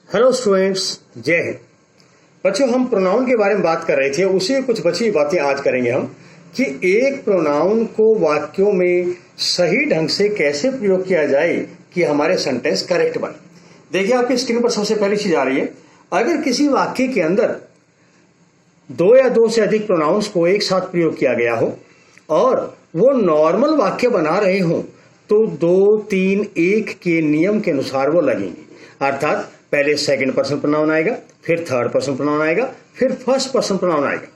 Hello students, जय हिंद। बच्चों, हम प्रोनाउन के बारे में बात कर रहे थे, उसी कुछ बची बातें आज करेंगे हम कि एक प्रोनाउन को वाक्यों में सही ढंग से कैसे प्रयोग किया जाए कि हमारे सेंटेंस करेक्ट बने। देखिए, आपकी स्क्रीन पर सबसे पहली चीज आ रही है। अगर किसी वाक्य के अंदर दो या दो से अधिक प्रोनाउंस को एक साथ प्रयोग किया गया हो और वो नॉर्मल वाक्य बना रहे हो तो 2, 3, 1 के नियम के अनुसार वो लगेंगे। अर्थात पहले सेकंड पर्सन प्रोनाउन आएगा, फिर थर्ड पर्सन प्रोनाउन आएगा, फिर फर्स्ट पर्सन प्रोनाउन आएगा।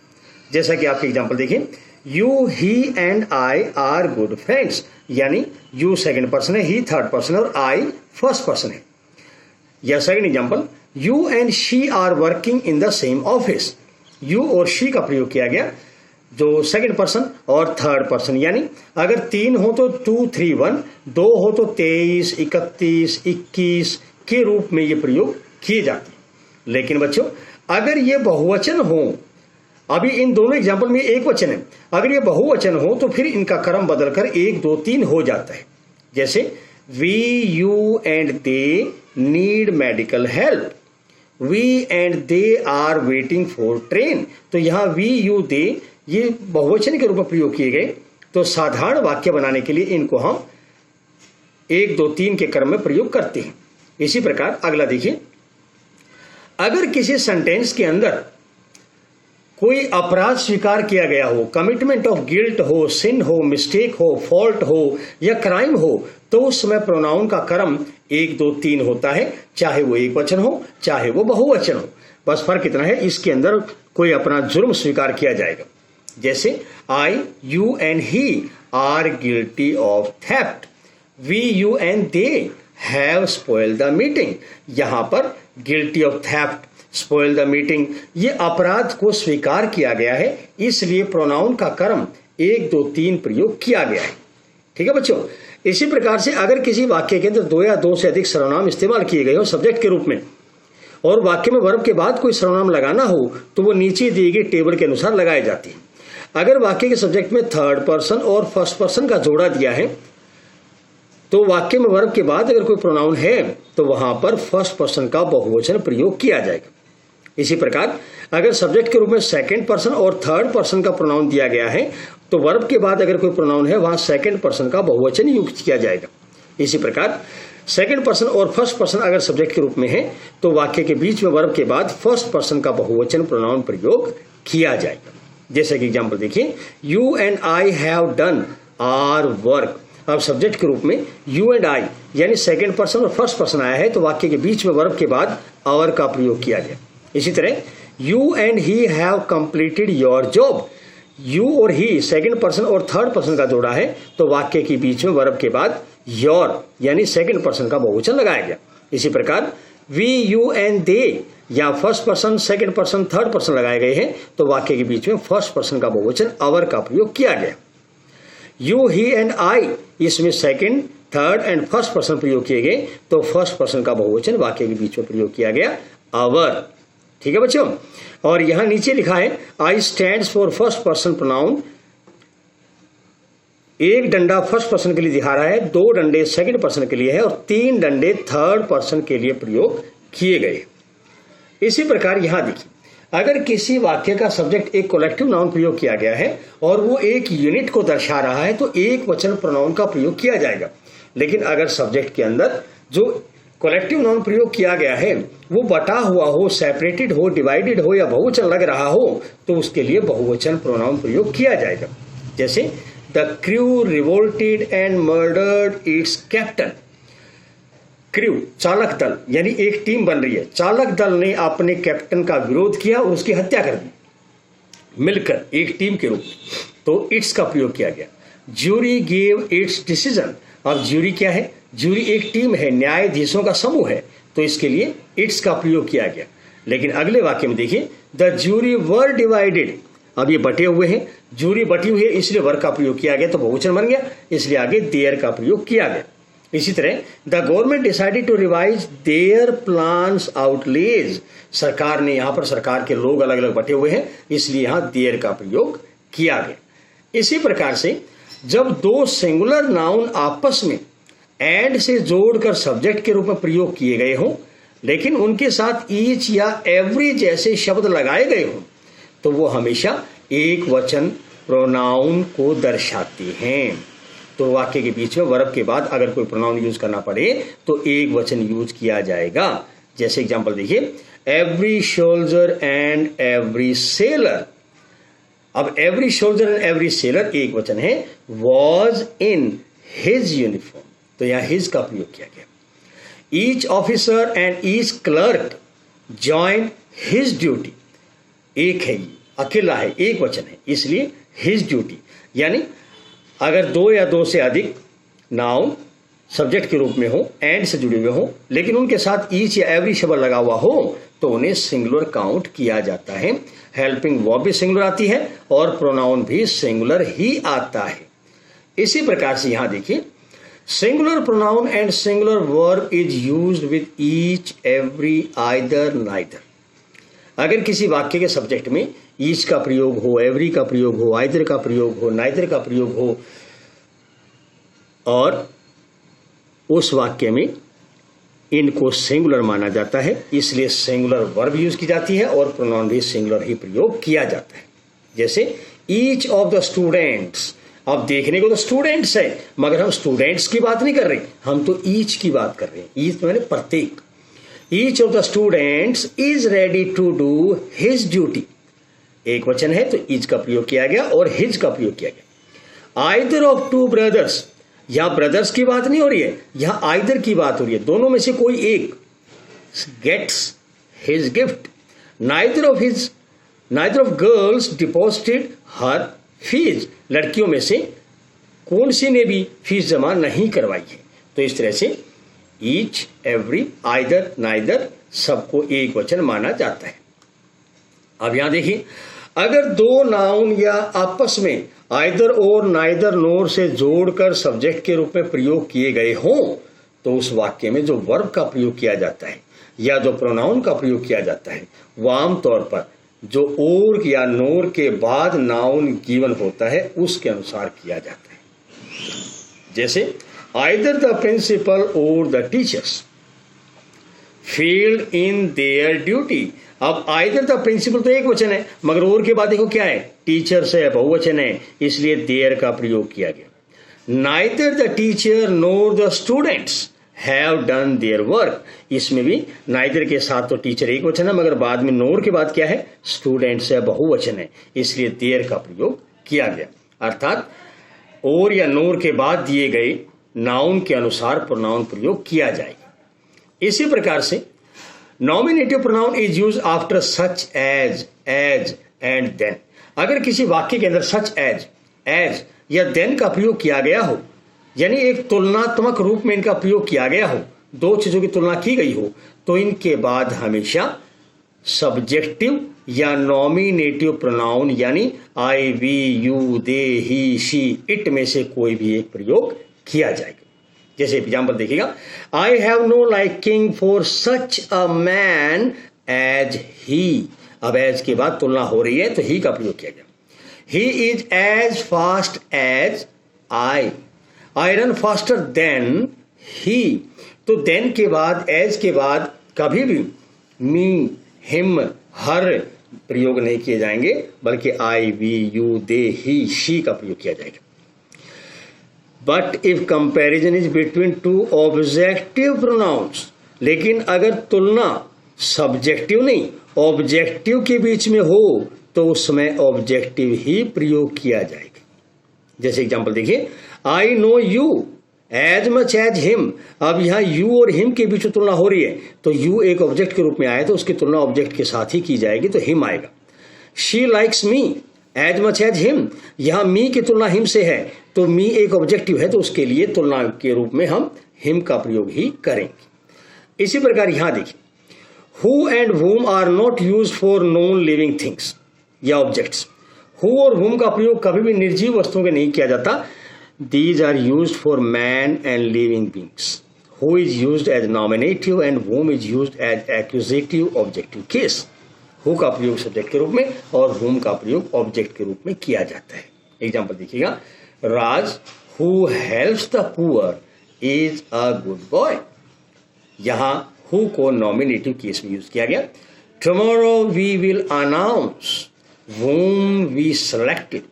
जैसा कि आपके एग्जांपल देखिए, you, he and I R good friends, यानी यू सेकंड पर्सन है, ही थर्ड पर्सन है और आई फर्स्ट पर्सन है। या second example, you and she are working in the same office. You और शी का प्रयोग किया गया जो सेकंड पर्सन और थर्ड पर्सन, यानी अगर 3 हो तो 2, 3, 1, 2 हो तो 23, 31, 21 के रूप में ये प्रयोग किए जाते हैं। लेकिन बच्चों, अगर ये बहुवचन हो, अभी इन दोनों एग्जाम्पल में एक वचन है, अगर ये बहुवचन हो तो फिर इनका क्रम बदलकर 1, 2, 3 हो जाता है। जैसे we, you and they need medical help, we and they are waiting for train. तो यहां वी, यू, दे ये बहुवचन के रूप में प्रयोग किए गए, तो साधारण वाक्य बनाने के लिए इनको हम 1, 2, 3 के क्रम में प्रयोग करते हैं। इसी प्रकार अगला देखिए, अगर किसी सेंटेंस के अंदर कोई अपराध स्वीकार किया गया हो, कमिटमेंट ऑफ गिल्ट हो, सिन हो, मिस्टेक हो, फॉल्ट हो या क्राइम हो, तो उस समय प्रोनाउन का क्रम 1, 2, 3 होता है, चाहे वो एक वचन हो चाहे वो बहुवचन हो। बस फर्क इतना है, इसके अंदर कोई अपना जुर्म स्वीकार किया जाएगा। जैसे I, you and he are guilty of theft, we, you and they have spoiled the meeting. यहां पर guilty of theft, spoil the meeting, ये अपराध को स्वीकार किया गया है, इसलिए प्रोनाउन का क्रम 1, 2, 3 प्रयोग किया गया है। ठीक है बच्चों। इसी प्रकार से अगर किसी वाक्य के अंदर 2 या 2 से अधिक सर्वनाम इस्तेमाल किए गए हो सब्जेक्ट के रूप में और वाक्य में वर्ब के बाद कोई सर्वनाम लगाना हो तो वो नीचे दिए गए टेबल के अनुसार लगाए जाती है। अगर वाक्य के सब्जेक्ट में थर्ड पर्सन और फर्स्ट पर्सन का जोड़ा दिया है तो वाक्य में वर्ब के बाद अगर कोई प्रोनाउन है तो वहां पर फर्स्ट पर्सन का बहुवचन प्रयोग किया जाएगा। इसी प्रकार अगर सब्जेक्ट के रूप में सेकंड पर्सन और थर्ड पर्सन का प्रोनाउन दिया गया है तो वर्ब के बाद अगर कोई प्रोनाउन है वहां सेकंड पर्सन का बहुवचन युक्त किया जाएगा। इसी प्रकार सेकंड पर्सन और फर्स्ट पर्सन अगर सब्जेक्ट के रूप में है तो वाक्य के बीच में वर्ब के बाद फर्स्ट पर्सन का बहुवचन प्रोनाउन प्रयोग किया जाएगा। जैसे कि एग्जाम्पल देखिए, you and I have done our work. अब सब्जेक्ट के रूप में यू एंड आई यानी सेकंड पर्सन और फर्स्ट पर्सन आया है तो वाक्य के बीच में वर्ब के बाद आवर का प्रयोग किया गया। इसी तरह you and he have completed your job, you और ही सेकंड पर्सन और थर्ड पर्सन का जोड़ा है तो वाक्य के बीच में वर्ब के बाद योर यानी सेकंड पर्सन का बहुवचन लगाया गया। इसी प्रकार वी, यू एंड दे या first person, second person, third person लगाए गए हैं तो वाक्य के बीच में फर्स्ट पर्सन का बहुवचन आवर का प्रयोग किया गया। यू, ही एंड आई इसमें second, third and first person प्रयोग किए गए तो फर्स्ट पर्सन का बहुवचन वाक्य के बीच में प्रयोग किया गया, आवर। ठीक है बच्चों। और यहां नीचे लिखा है आई stands for first person pronoun. एक डंडा फर्स्ट पर्सन के लिए दिखा रहा है, 2 डंडे सेकंड पर्सन के लिए है और 3 डंडे थर्ड पर्सन के लिए प्रयोग किए गए। इसी प्रकार यहां देखिए, अगर किसी वाक्य का सब्जेक्ट एक कलेक्टिव नाउन प्रयोग किया गया है और वो एक यूनिट को दर्शा रहा है तो एक वचन प्रोनाउन का प्रयोग किया जाएगा। लेकिन अगर सब्जेक्ट के अंदर जो कलेक्टिव नाउन प्रयोग किया गया है वो बटा हुआ हो, सेपरेटेड हो, डिवाइडेड हो या बहुवचन लग रहा हो तो उसके लिए बहुवचन प्रोनाउन प्रयोग किया जाएगा। जैसे the crew revolted and murdered it's captain. Crew चालक दल यानी एक टीम बन रही है, चालक दल ने अपने कैप्टन का विरोध किया और उसकी हत्या कर दी मिलकर एक टीम के रूप में, तो इट्स का प्रयोग किया गया। Jury gave it's decision. अब ज्यूरी क्या है? ज्यूरी एक टीम है, न्यायाधीशों का समूह है, तो इसके लिए इट्स का प्रयोग किया गया। लेकिन अगले वाक्य में देखिए, द ज्यूरी वर डिवाइडेड। अब ये बटे हुए हैं, ज्यूरी बटी हुई है इसलिए वर का प्रयोग किया गया तो बहुवचन बन गया, इसलिए आगे देयर का प्रयोग किया गया। इसी तरह the government decided to revise their plans outlays. सरकार ने, यहां पर सरकार के लोग अलग अलग बटे हुए हैं इसलिए यहां देयर का प्रयोग किया गया। इसी प्रकार से जब 2 सिंगुलर नाउन आपस में एंड से जोड़कर सब्जेक्ट के रूप में प्रयोग किए गए हों लेकिन उनके साथ ईच या एवरी जैसे शब्द लगाए गए हों तो वो हमेशा एक वचन प्रोनाउन को दर्शाते हैं। तो वाक्य के बीच में वर्ब के बाद अगर कोई प्रोनाउन यूज करना पड़े तो एक वचन यूज किया जाएगा। जैसे एग्जांपल देखिए, every soldier and every sailor. अब every soldier and every sailor एक वचन है, वॉज इन हिज यूनिफॉर्म, तो यहां हिज का प्रयोग किया गया। Each officer and each clerk join his duty, एक है, ये अकेला है, एक वचन है, इसलिए हिज ड्यूटी। यानी अगर दो या दो से अधिक नाउन सब्जेक्ट के रूप में हो, एंड से जुड़े हुए हो, लेकिन उनके साथ ईच या एवरी शब्द लगा हुआ हो तो उन्हें सिंगुलर काउंट किया जाता है। हेल्पिंग वर्ब भी सिंगुलर आती है और प्रोनाउन भी सिंगुलर ही आता है। इसी प्रकार से यहां देखिए, singular pronoun and singular verb is used with each, every, either, neither. अगर किसी वाक्य के सब्जेक्ट में ईच का प्रयोग हो, एवरी का प्रयोग हो, आइदर का प्रयोग हो, नाइदर का प्रयोग हो और उस वाक्य में इनको सिंगुलर माना जाता है, इसलिए सिंगुलर वर्ब यूज की जाती है और प्रोनाउन भी सिंगुलर ही प्रयोग किया जाता है। जैसे ईच ऑफ द स्टूडेंट्स, अब देखने को तो स्टूडेंट्स है मगर हम स्टूडेंट्स की बात नहीं कर रहे, हम तो ईच की बात कर रहे हैं। ईच मैंने प्रत्येक। Each of the students is ready to do his duty, एक वचन है तो ईच का प्रयोग किया गया और हिज का प्रयोग किया गया। आइदर ऑफ टू ब्रदर्स, यहां ब्रदर्स की बात नहीं हो रही है, यहां आइदर की बात हो रही है, दोनों में से कोई एक gets his gift. Neither of girls deposited her fees, लड़कियों में से कौन सी ने भी फीस जमा नहीं करवाई है। तो इस तरह से ईच, एवरी, आइदर, नाइदर सबको एक वचन माना जाता है। अब यहां देखिए, अगर दो नाउन या आपस में आइदर और, नाइदर, नोर से जोड़कर सब्जेक्ट के रूप में प्रयोग किए गए हों तो उस वाक्य में जो वर्ब का प्रयोग किया जाता है या जो प्रोनाउन का प्रयोग किया जाता है वह आमतौर पर जो और या नोर के बाद नाउन गिवन होता है उसके अनुसार किया जाता है। जैसे आइदर द प्रिंसिपल और the teachers failed in their duty. अब आइदर द प्रिंसिपल तो एक वचन है मगर और के बाद देखो क्या है, टीचर्स है, बहुवचन है, इसलिए देयर का प्रयोग किया गया। Neither the teacher NOR the students have done their work, इसमें भी नाइदर के साथ तो टीचर एक वचन है मगर बाद में नोर के बाद क्या है, स्टूडेंट्स है, बहुवचन है, इसलिए देयर का प्रयोग किया गया। अर्थात और या नोर के बाद दिए गए नाउन के अनुसार प्रोनाउन प्रयोग किया जाएगा। इसी प्रकार से nominative pronoun is use after such as and then. अगर किसी वाक्य के अंदर सच एज या देन का प्रयोग किया गया हो, यानी एक तुलनात्मक रूप में इनका प्रयोग किया गया हो, दो चीजों की तुलना की गई हो, तो इनके बाद हमेशा सब्जेक्टिव या नॉमिनेटिव प्रोनाउन यानी I, we, you, they, he, she, it में से कोई भी एक प्रयोग किया जाएगा। जैसे एग्जाम्पल देखिएगा, I have no liking for such a man as he. अब एज के बाद तुलना हो रही है तो ही का प्रयोग किया गया। He is as fast as I run faster than he. तो देन के बाद, एज के बाद कभी भी मी, हिम, हर प्रयोग नहीं किए जाएंगे बल्कि I, we, you, they, he, she का प्रयोग किया जाएगा। But if comparison is between two objective pronouns, लेकिन अगर तुलना सब्जेक्टिव नहीं ऑब्जेक्टिव के बीच में हो तो उसमें ऑब्जेक्टिव ही प्रयोग किया जाएगा। जैसे एग्जांपल देखिए, I know you as much as him. अब यहां यू और हिम के बीच में तुलना हो रही है तो यू एक ऑब्जेक्ट के रूप में आया तो उसकी तुलना ऑब्जेक्ट के साथ ही की जाएगी तो हिम आएगा। She likes me as much as him, यहां मी की तुलना हिम से है तो मी एक ऑब्जेक्टिव है तो उसके लिए तुलना के रूप में हम हिम का प्रयोग ही करेंगे। इसी प्रकार यहां देखिए, who and whom are not use for non living things या ऑब्जेक्ट्स। हु और whom का प्रयोग कभी भी निर्जीव वस्तुओं के नहीं किया जाता। These are used for man and living beings. Who is used as nominative and whom is used as accusative objective case. Who का प्रयोग सब्जेक्ट के रूप में और whom का प्रयोग ऑब्जेक्ट के रूप में किया जाता है। एग्जाम्पल देखिएगा, Raj who helps the poor is a good boy. यहां हु को नॉमिनेटिव केस में यूज किया गया। Tomorrow we will announce whom we selected,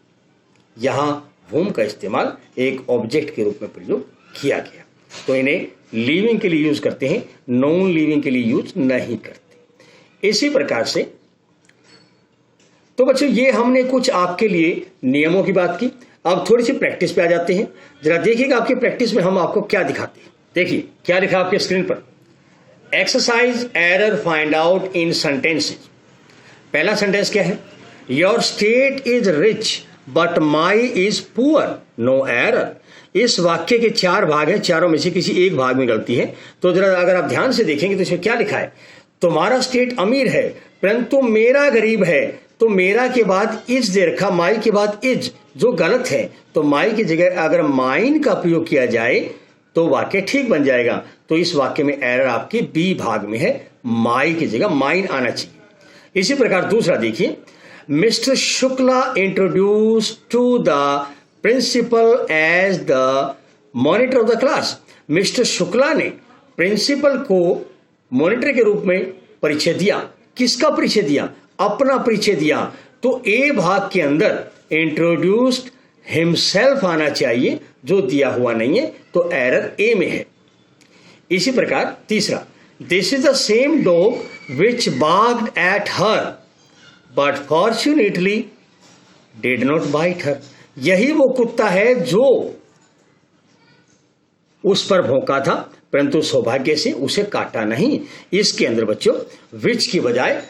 यहां whom का इस्तेमाल एक ऑब्जेक्ट के रूप में प्रयोग किया गया। तो इन्हें लिविंग के लिए यूज करते हैं, नॉन लिविंग के लिए यूज नहीं करते। इसी प्रकार से तो बच्चों ये हमने कुछ आपके लिए नियमों की बात की। अब थोड़ी सी प्रैक्टिस पे आ जाते हैं। जरा देखिएगा आपकी प्रैक्टिस में हम आपको क्या दिखाते हैं। देखिए क्या लिखा आपके स्क्रीन पर, exercise error find out in sentences. पहला सेंटेंस क्या है, your state is rich but my is poor, no error. इस वाक्य के 4 भाग हैं, चारों में से किसी एक भाग में गलती है। तो जरा अगर आप ध्यान से देखेंगे तो इसमें क्या लिखा है, तुम्हारा स्टेट अमीर है परंतु मेरा गरीब है। तो मेरा के बाद इज दे रखा, माई के बाद इज, जो गलत है। तो माई की जगह अगर माइन का प्रयोग किया जाए तो वाक्य ठीक बन जाएगा। तो इस वाक्य में एरर आपकी बी भाग में है, माई की जगह माइन आना चाहिए। इसी प्रकार दूसरा देखिए, Mr Shukla introduce to the principal as the monitor of the class. Mr Shukla ने प्रिंसिपल को मॉनिटर के रूप में परिचय दिया। किसका परिचय दिया, अपना परिचय दिया। तो ए भाग के अंदर इंट्रोड्यूस्ड हिमसेल्फ आना चाहिए, जो दिया हुआ नहीं है, तो एरर ए में है। इसी प्रकार तीसरा, this is the same dog which barked at her but fortunately did not bite her. यही वो कुत्ता है जो उस पर भौंका था परंतु सौभाग्य से उसे काटा नहीं। इसके अंदर बच्चों विच की बजाय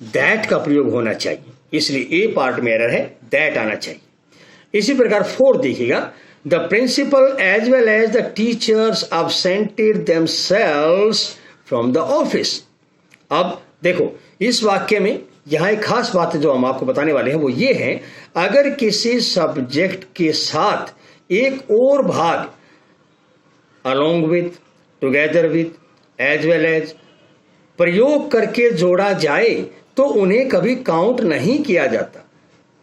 दैट का प्रयोग होना चाहिए, इसलिए ए पार्ट में एरर है, दैट आना चाहिए। इसी प्रकार 4 देखिएगा, the principal as well as the teachers absented themselves from the office. अब देखो इस वाक्य में यहां एक खास बात है जो हम आपको बताने वाले हैं, वो ये है, अगर किसी सब्जेक्ट के साथ एक और भाग along with, together with, as well as प्रयोग करके जोड़ा जाए तो उन्हें कभी काउंट नहीं किया जाता,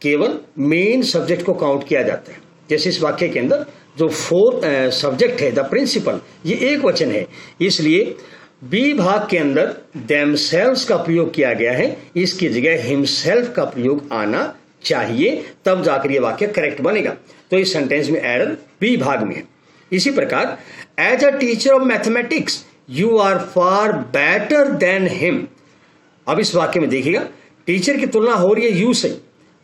केवल मेन सब्जेक्ट को काउंट किया जाता है। जैसे इस वाक्य के अंदर जो 4 सब्जेक्ट है, द प्रिंसिपल, ये एक वचन है, इसलिए बी भाग के अंदर themselves का प्रयोग किया गया है, इसकी जगह हिमसेल्फ का प्रयोग आना चाहिए, तब जाकर ये वाक्य करेक्ट बनेगा। तो इस सेंटेंस में एरर बी भाग में है। इसी प्रकार as a teacher of mathematics you are far better than him. अब इस वाक्य में देखिएगा टीचर की तुलना हो रही है यू से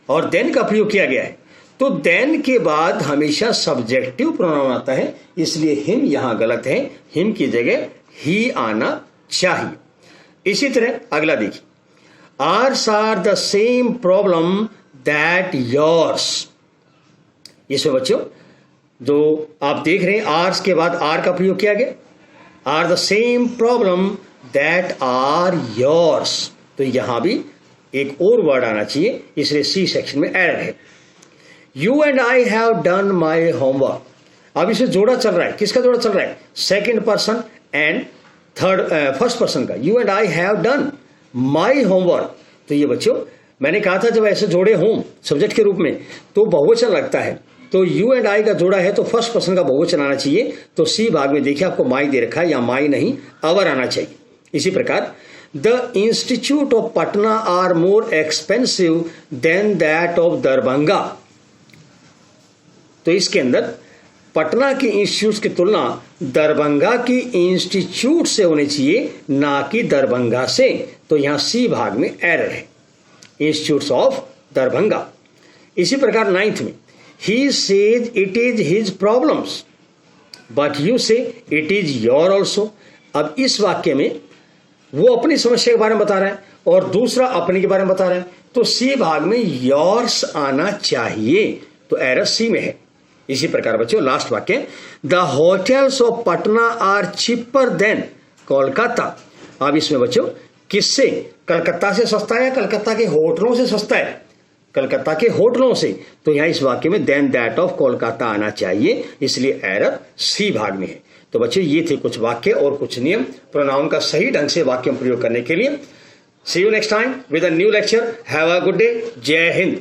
और देन का प्रयोग किया गया है। तो देन के बाद हमेशा सब्जेक्टिव प्रोनाउन आता है, इसलिए हिम यहां गलत है, हिम की जगह ही आना चाहिए। इसी तरह अगला देखिए, ours are the same problem that yours. इसमें बच्चों जो आप देख रहे हैं आर्स के बाद आर का प्रयोग किया गया, are the same problem that are yours. तो यहां भी एक और वर्ड आना चाहिए, इसलिए सी सेक्शन में एरर है। You and I have done my homework. अब इसे जोड़ा चल रहा है, किसका जोड़ा चल रहा है, second person and first person का। You and I have done my homework. तो ये बच्चों मैंने कहा था जब ऐसे जोड़े हों सब्जेक्ट के रूप में तो बहुवचन लगता है, तो यू एंड आई का जोड़ा है तो फर्स्ट पर्सन का बहुवचन आना चाहिए। तो सी भाग में देखिए आपको माई दे रखा है, या माई नहीं अवर आना चाहिए। इसी प्रकार the institute of Patna are more expensive than that of Darbhanga. तो इसके अंदर पटना की इंस्टीट्यूट की तुलना दरभंगा की इंस्टीट्यूट से होनी चाहिए, ना कि दरभंगा से। तो यहां सी भाग में एरर है, इंस्टीट्यूट ऑफ दरभंगा। इसी प्रकार 9th में, he says it is his problems but you say it is your also। अब इस वाक्य में वो अपनी समस्या के बारे में बता रहा है और दूसरा अपने के बारे में बता रहा है, तो सी भाग में yours आना चाहिए, तो एरर सी में है। इसी प्रकार बच्चों लास्ट वाक्य, the hotels of Patna are cheaper than Kolkata. अब इसमें बच्चों किससे, कलकत्ता से सस्ता है, कलकत्ता के होटलों से सस्ता है, कलकत्ता के होटलों से। तो यहां इस वाक्य में देन दैट ऑफ कोलकाता आना चाहिए, इसलिए एरर सी भाग में है। तो बच्चों ये थे कुछ वाक्य और कुछ नियम प्रोनाउन का सही ढंग से वाक्य में प्रयोग करने के लिए। See you next time with a new lecture. Have a good day. जय हिंद।